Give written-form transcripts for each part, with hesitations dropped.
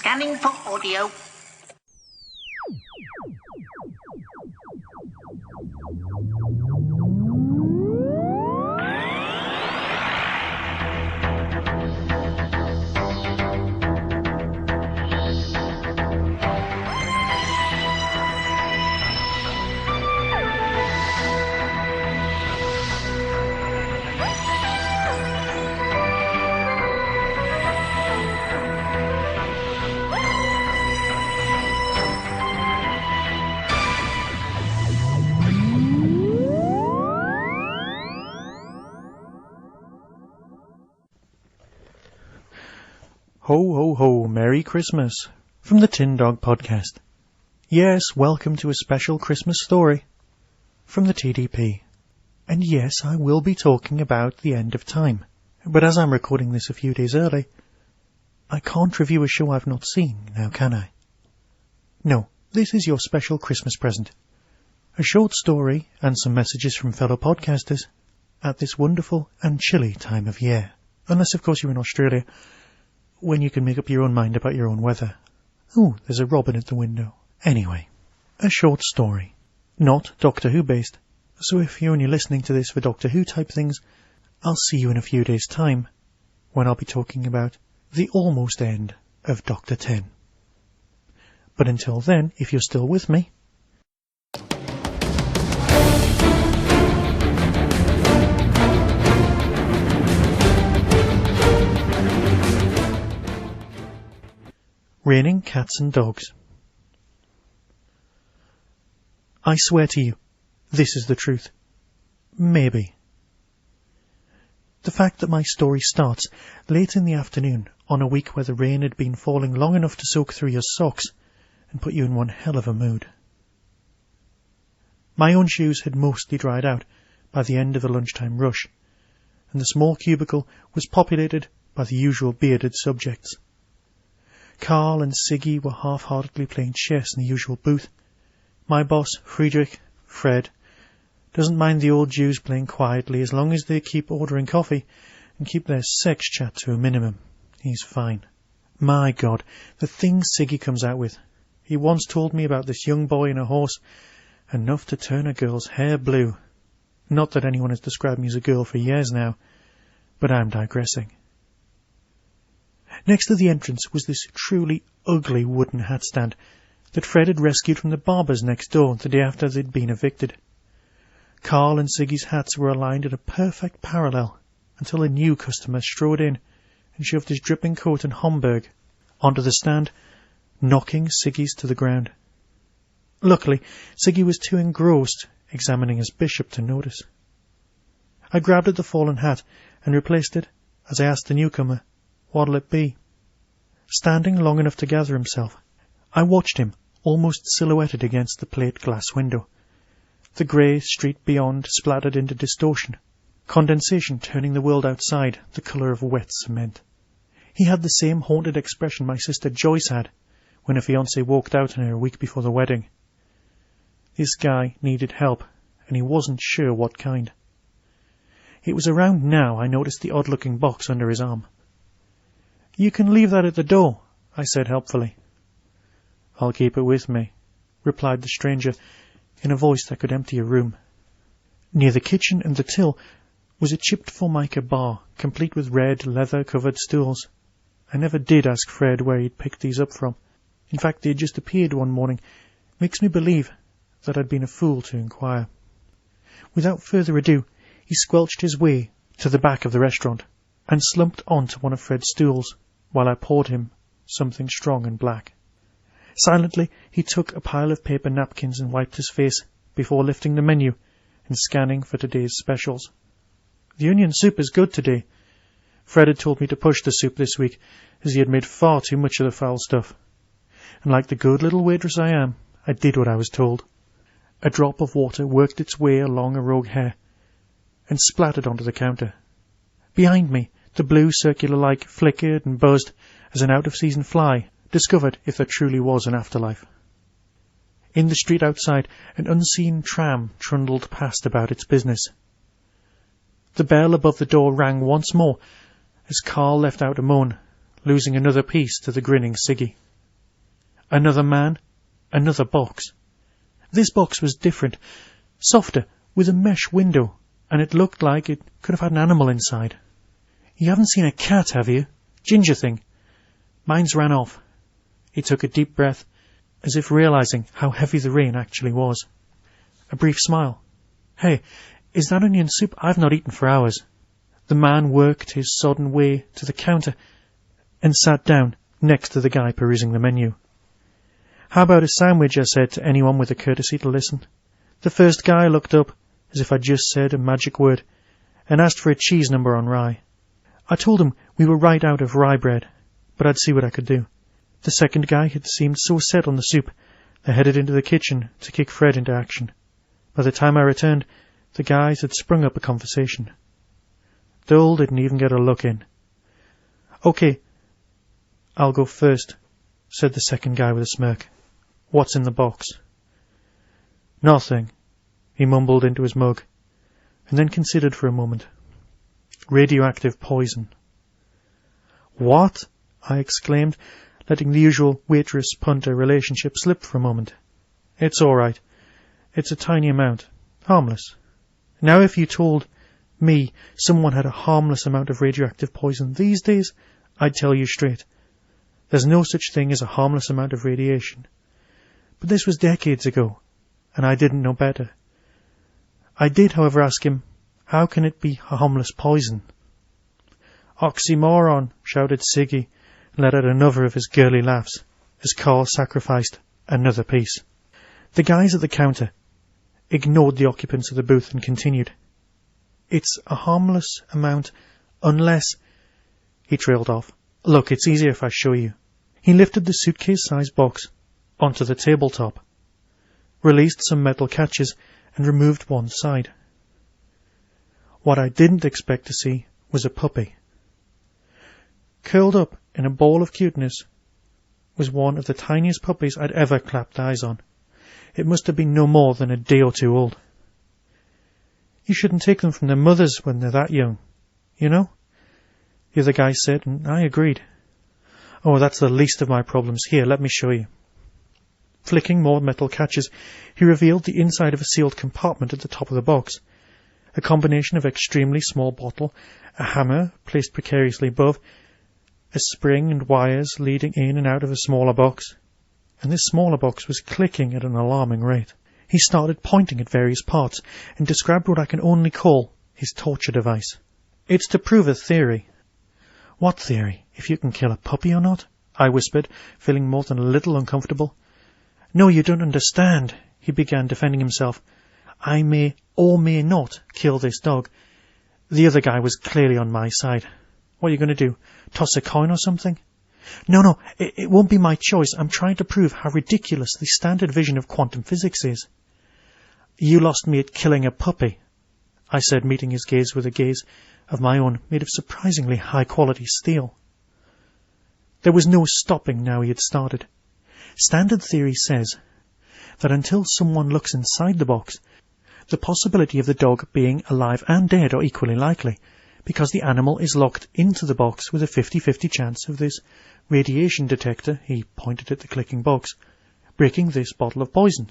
Scanning for audio. Ho, ho, ho, Merry Christmas from the Tin Dog Podcast. Yes, welcome to a special Christmas story from the TDP. And yes, I will be talking about the end of time. But as I'm recording this a few days early, I can't review a show I've not seen, now can I? No, this is your special Christmas present. A short story and some messages from fellow podcasters at this wonderful and chilly time of year. Unless, of course, you're in Australia, when you can make up your own mind about your own weather. Ooh, there's a robin at the window. Anyway, a short story. Not Doctor Who based. So if you're only listening to this for Doctor Who type things, I'll see you in a few days' time, when I'll be talking about the almost end of Doctor 10. But until then, if you're still with me, Raining Cats and Dogs. I swear to you, this is the truth. Maybe. The fact that my story starts late in the afternoon on a week where the rain had been falling long enough to soak through your socks and put you in one hell of a mood. My own shoes had mostly dried out by the end of the lunchtime rush, and the small cubicle was populated by the usual bearded subjects. Carl and Siggy were half-heartedly playing chess in the usual booth. My boss, Fred, doesn't mind the old Jews playing quietly as long as they keep ordering coffee and keep their sex chat to a minimum. He's fine. My God, the things Siggy comes out with. He once told me about this young boy and a horse, enough to turn a girl's hair blue. Not that anyone has described me as a girl for years now, but I'm digressing. Next to the entrance was this truly ugly wooden hat stand that Fred had rescued from the barbers next door the day after they'd been evicted. Carl and Siggy's hats were aligned in a perfect parallel until a new customer strode in and shoved his dripping coat and Homburg onto the stand, knocking Siggy's to the ground. Luckily, Siggy was too engrossed examining his bishop to notice. I grabbed at the fallen hat and replaced it as I asked the newcomer, "What'll it be?" Standing long enough to gather himself, I watched him, almost silhouetted against the plate glass window. The grey street beyond splattered into distortion, condensation turning the world outside the colour of wet cement. He had the same haunted expression my sister Joyce had when her fiancé walked out on her a week before the wedding. This guy needed help, and he wasn't sure what kind. It was around now I noticed the odd-looking box under his arm. "You can leave that at the door," I said helpfully. "I'll keep it with me," replied the stranger in a voice that could empty a room. Near the kitchen and the till was a chipped formica bar, complete with red, leather-covered stools. I never did ask Fred where he'd picked these up from. In fact, they had just appeared one morning. Makes me believe that I'd been a fool to inquire. Without further ado, he squelched his way to the back of the restaurant and slumped onto one of Fred's stools while I poured him something strong and black. Silently, he took a pile of paper napkins and wiped his face before lifting the menu and scanning for today's specials. "The onion soup is good today. Fred had told me to push the soup this week, as he had made far too much of the foul stuff. And like the good little waitress I am, I did what I was told." A drop of water worked its way along a rogue hair and splattered onto the counter. Behind me, the blue circular light flickered and buzzed as an out-of-season fly discovered if there truly was an afterlife. In the street outside, an unseen tram trundled past about its business. The bell above the door rang once more as Carl left out a moan, losing another piece to the grinning Siggy. Another man, another box. This box was different, softer, with a mesh window, and it looked like it could have had an animal inside. You haven't seen a cat, have you? Ginger thing. Mine's ran off. He took a deep breath, as if realizing how heavy the rain actually was. A brief smile. Hey, is that onion soup? I've not eaten for hours. The man worked his sodden way to the counter and sat down next to the guy perusing the menu. How about a sandwich, I said to anyone with the courtesy to listen. The first guy looked up, as if I'd just said a magic word, and asked for a cheese number on rye. I told him we were right out of rye bread, but I'd see what I could do. The second guy had seemed so set on the soup, I headed into the kitchen to kick Fred into action. By the time I returned, the guys had sprung up a conversation. Dole didn't even get a look in. Okay, I'll go first, said the second guy with a smirk. What's in the box? Nothing, he mumbled into his mug, and then considered for a moment. Radioactive poison. What? I exclaimed, letting the usual waitress-punter relationship slip for a moment. It's all right. It's a tiny amount. Harmless. Now if you told me someone had a harmless amount of radioactive poison these days, I'd tell you straight. There's no such thing as a harmless amount of radiation. But this was decades ago, and I didn't know better. I did, however, ask him, how can it be harmless poison? Oxymoron, shouted Siggy, and let out another of his girly laughs, as Carl sacrificed another piece. The guys at the counter ignored the occupants of the booth and continued. It's a harmless amount unless... He trailed off. Look, it's easier if I show you. He lifted the suitcase-sized box onto the tabletop, released some metal catches, and removed one side. What I didn't expect to see was a puppy. Curled up in a ball of cuteness was one of the tiniest puppies I'd ever clapped eyes on. It must have been no more than a day or two old. You shouldn't take them from their mothers when they're that young, you know? The other guy said, and I agreed. Oh, that's the least of my problems. Here, let me show you. Flicking more metal catches, he revealed the inside of a sealed compartment at the top of the box. A combination of extremely small bottle, a hammer placed precariously above, a spring and wires leading in and out of a smaller box. And this smaller box was clicking at an alarming rate. He started pointing at various parts and described what I can only call his torture device. It's to prove a theory. What theory? If you can kill a puppy or not? I whispered, feeling more than a little uncomfortable. No, you don't understand, he began, defending himself. I may or may not kill this dog. The other guy was clearly on my side. What are you going to do? Toss a coin or something? No, it won't be my choice. I'm trying to prove how ridiculous the standard vision of quantum physics is. You lost me at killing a puppy, I said, meeting his gaze with a gaze of my own, made of surprisingly high-quality steel. There was no stopping now he had started. Standard theory says that until someone looks inside the box, the possibility of the dog being alive and dead are equally likely, because the animal is locked into the box with a 50-50 chance of this radiation detector, he pointed at the clicking box, breaking this bottle of poison.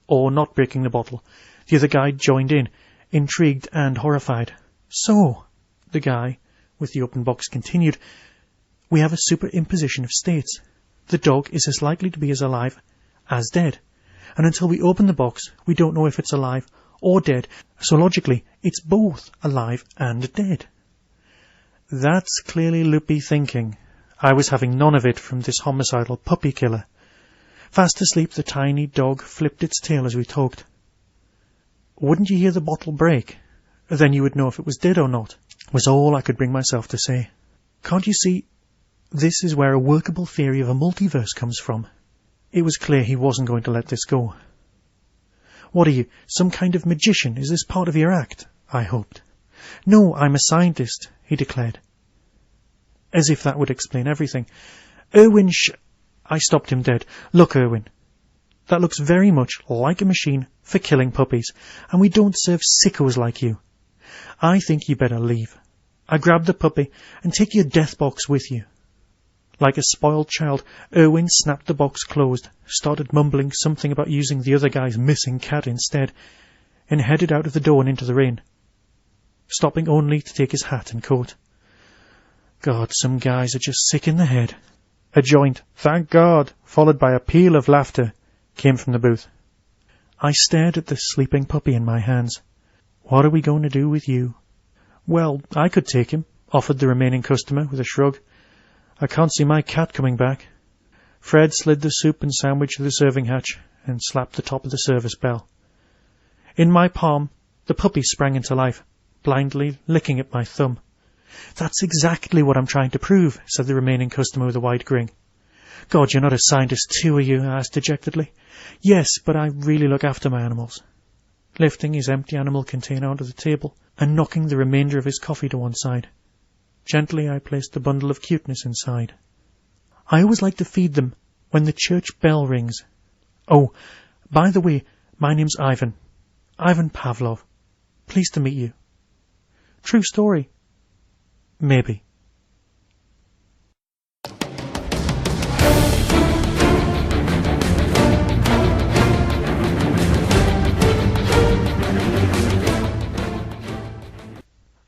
Or not breaking the bottle. The other guy joined in, intrigued and horrified. So, the guy with the open box continued, we have a superimposition of states. The dog is as likely to be as alive as dead. And until we open the box, we don't know if it's alive or dead. So logically, it's both alive and dead. That's clearly loopy thinking. I was having none of it from this homicidal puppy killer. Fast asleep, the tiny dog flipped its tail as we talked. Wouldn't you hear the bottle break? Then you would know if it was dead or not, was all I could bring myself to say. Can't you see? This is where a workable theory of a multiverse comes from. It was clear he wasn't going to let this go. What are you, some kind of magician? Is this part of your act? I hoped. No, I'm a scientist, he declared. As if that would explain everything. Irwin I stopped him dead. Look, Irwin. That looks very much like a machine for killing puppies, and we don't serve sickos like you. I think you better leave. I grabbed the puppy and take your death box with you. Like a spoiled child, Erwin snapped the box closed, started mumbling something about using the other guy's missing cat instead, and headed out of the door and into the rain, stopping only to take his hat and coat. God, some guys are just sick in the head. A joint, thank God, followed by a peal of laughter, came from the booth. I stared at the sleeping puppy in my hands. What are we going to do with you? Well, I could take him, offered the remaining customer with a shrug. I can't see my cat coming back. Fred slid the soup and sandwich to the serving hatch and slapped the top of the service bell. In my palm, the puppy sprang into life, blindly licking at my thumb. That's exactly what I'm trying to prove, said the remaining customer with a wide grin. God, you're not a scientist too, are you? I asked dejectedly. Yes, but I really look after my animals. Lifting his empty animal container onto the table and knocking the remainder of his coffee to one side. Gently I placed the bundle of cuteness inside. I always like to feed them when the church bell rings. Oh, by the way, my name's Ivan. Ivan Pavlov. Pleased to meet you. True story. Maybe.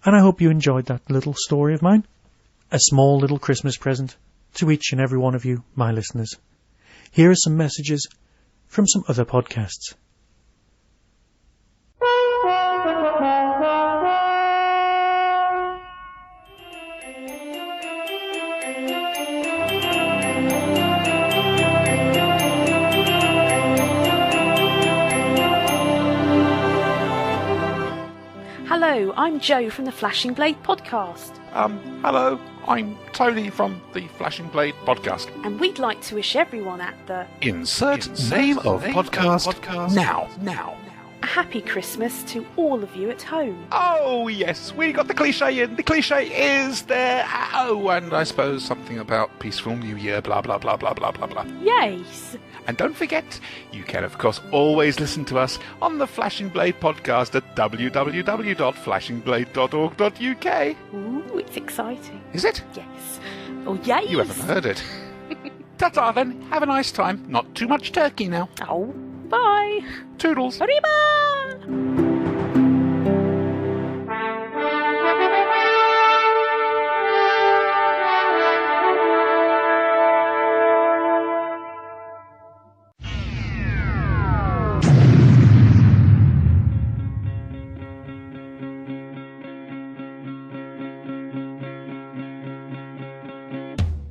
And I hope you enjoyed that little story of mine. A small little Christmas present to each and every one of you, my listeners. Here are some messages from some other podcasts. Hello, I'm Joe from the Flashing Blade podcast. Hello, I'm Tony from the Flashing Blade podcast. And we'd like to wish everyone at the Insert name of podcast now. a happy Christmas to all of you at home. Oh, yes, we got the cliche in. The cliche is there. Oh, and I suppose something about peaceful New Year, blah, blah, blah, blah, blah, blah, blah. Yes. And don't forget, you can, of course, always listen to us on the Flashing Blade podcast at www.flashingblade.org.uk. Ooh, it's exciting. Is it? Yes. Oh, yes. You haven't heard it. Ta-ta then. Have a nice time. Not too much turkey now. Oh, bye. Toodles. Arriba!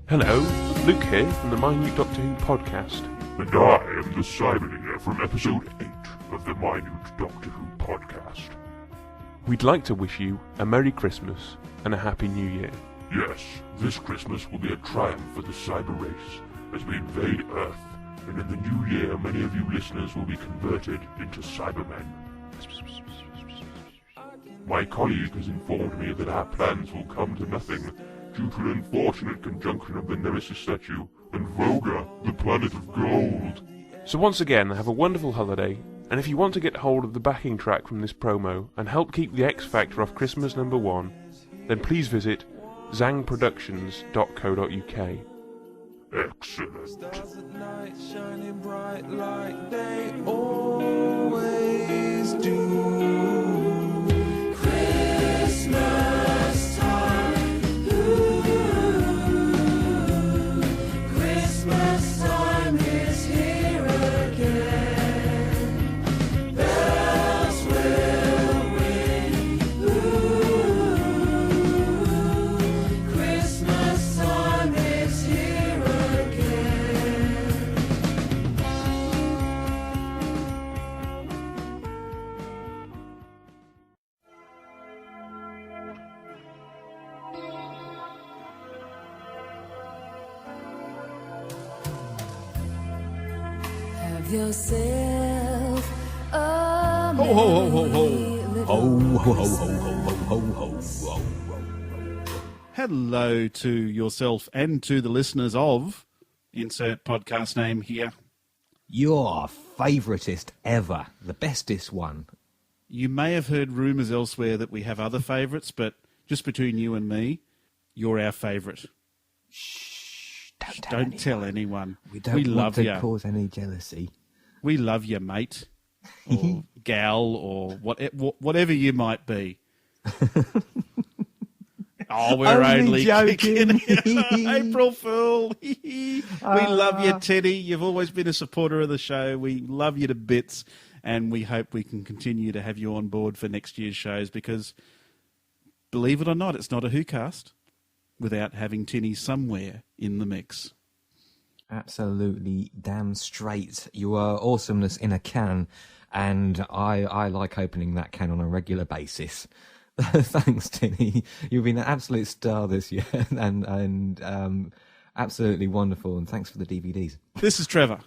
Hello, Luke here from the Minute Doctor Who podcast. And I am the Cyberlinger from episode 8 of the Minute Doctor Who podcast. We'd like to wish you a Merry Christmas and a Happy New Year. Yes, this Christmas will be a triumph for the cyber race as we invade Earth, and in the new year many of you listeners will be converted into Cybermen. My colleague has informed me that our plans will come to nothing due to an unfortunate conjunction of the Nemesis statue and Voga, the planet of gold. So once again, have a wonderful holiday, and if you want to get hold of the backing track from this promo and help keep the X Factor off Christmas #1, then please visit zangproductions.co.uk. Excellent. Stars at night shining bright like they always do. Christmas time, Christmas time is here again. Bells will ring. Christmas time is here again. Have yourself a Ho, ho, ho, ho, ho. merry Ho, little ho, ho, ho, ho, ho, ho, ho. Hello to yourself and to the listeners of insert podcast name here. Your favouriteest ever, the bestest one. You may have heard rumours elsewhere that we have other favourites, but just between you and me, you're our favourite. Shh, Don't tell anyone. We don't we want love to you. cause any jealousy. We love you, mate, or gal, or whatever you might be. Oh, we're only joking. April Fool. We love you, Teddy. You've always been a supporter of the show. We love you to bits, and we hope we can continue to have you on board for next year's shows because, believe it or not, it's not a WhoCast without having Tinny somewhere in the mix. Absolutely damn straight. You are awesomeness in a can, and I like opening that can on a regular basis. Thanks, Tinny. You've been an absolute star this year, and absolutely wonderful. And thanks for the DVDs. This is Trevor.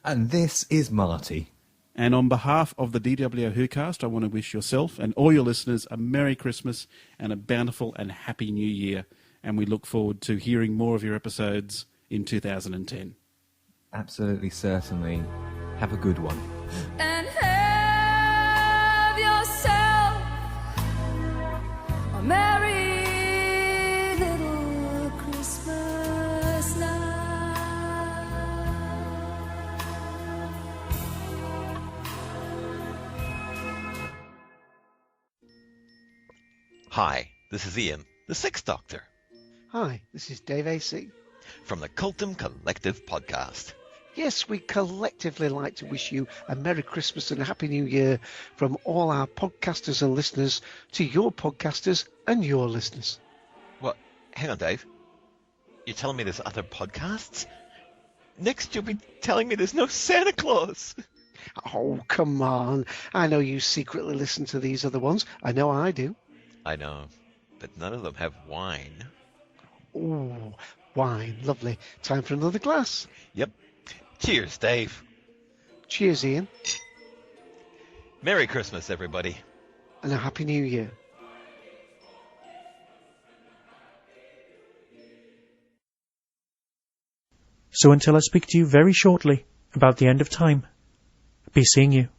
And this is Marty. And on behalf of the DWO WhoCast, I want to wish yourself and all your listeners a Merry Christmas and a bountiful and happy New Year. And we look forward to hearing more of your episodes in 2010. Absolutely, certainly. Have a good one. And have yourself a merry little Christmas now. Hi, this is Ian, the Sixth Doctor. Hi, this is Dave AC. From the Cultum Collective podcast. Yes, we collectively like to wish you a Merry Christmas and a Happy New Year from all our podcasters and listeners to your podcasters and your listeners. Well, hang on, Dave. You're telling me there's other podcasts? Next you'll be telling me there's no Santa Claus. Oh, come on. I know you secretly listen to these other ones. I know I do. I know, but none of them have wine. Ooh, wine. Lovely. Time for another glass. Yep. Cheers, Dave. Cheers, Ian. Merry Christmas, everybody. And a Happy New Year. So until I speak to you very shortly about the end of time, be seeing you.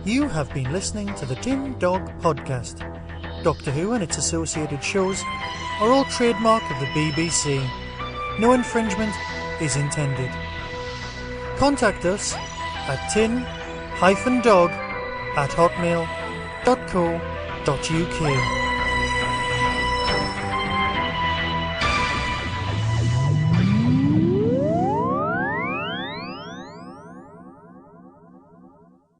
You have been listening to the Tin Dog Podcast. Doctor Who and its associated shows are all trademark of the BBC. No infringement is intended. Contact us at tin-dog@hotmail.co.uk.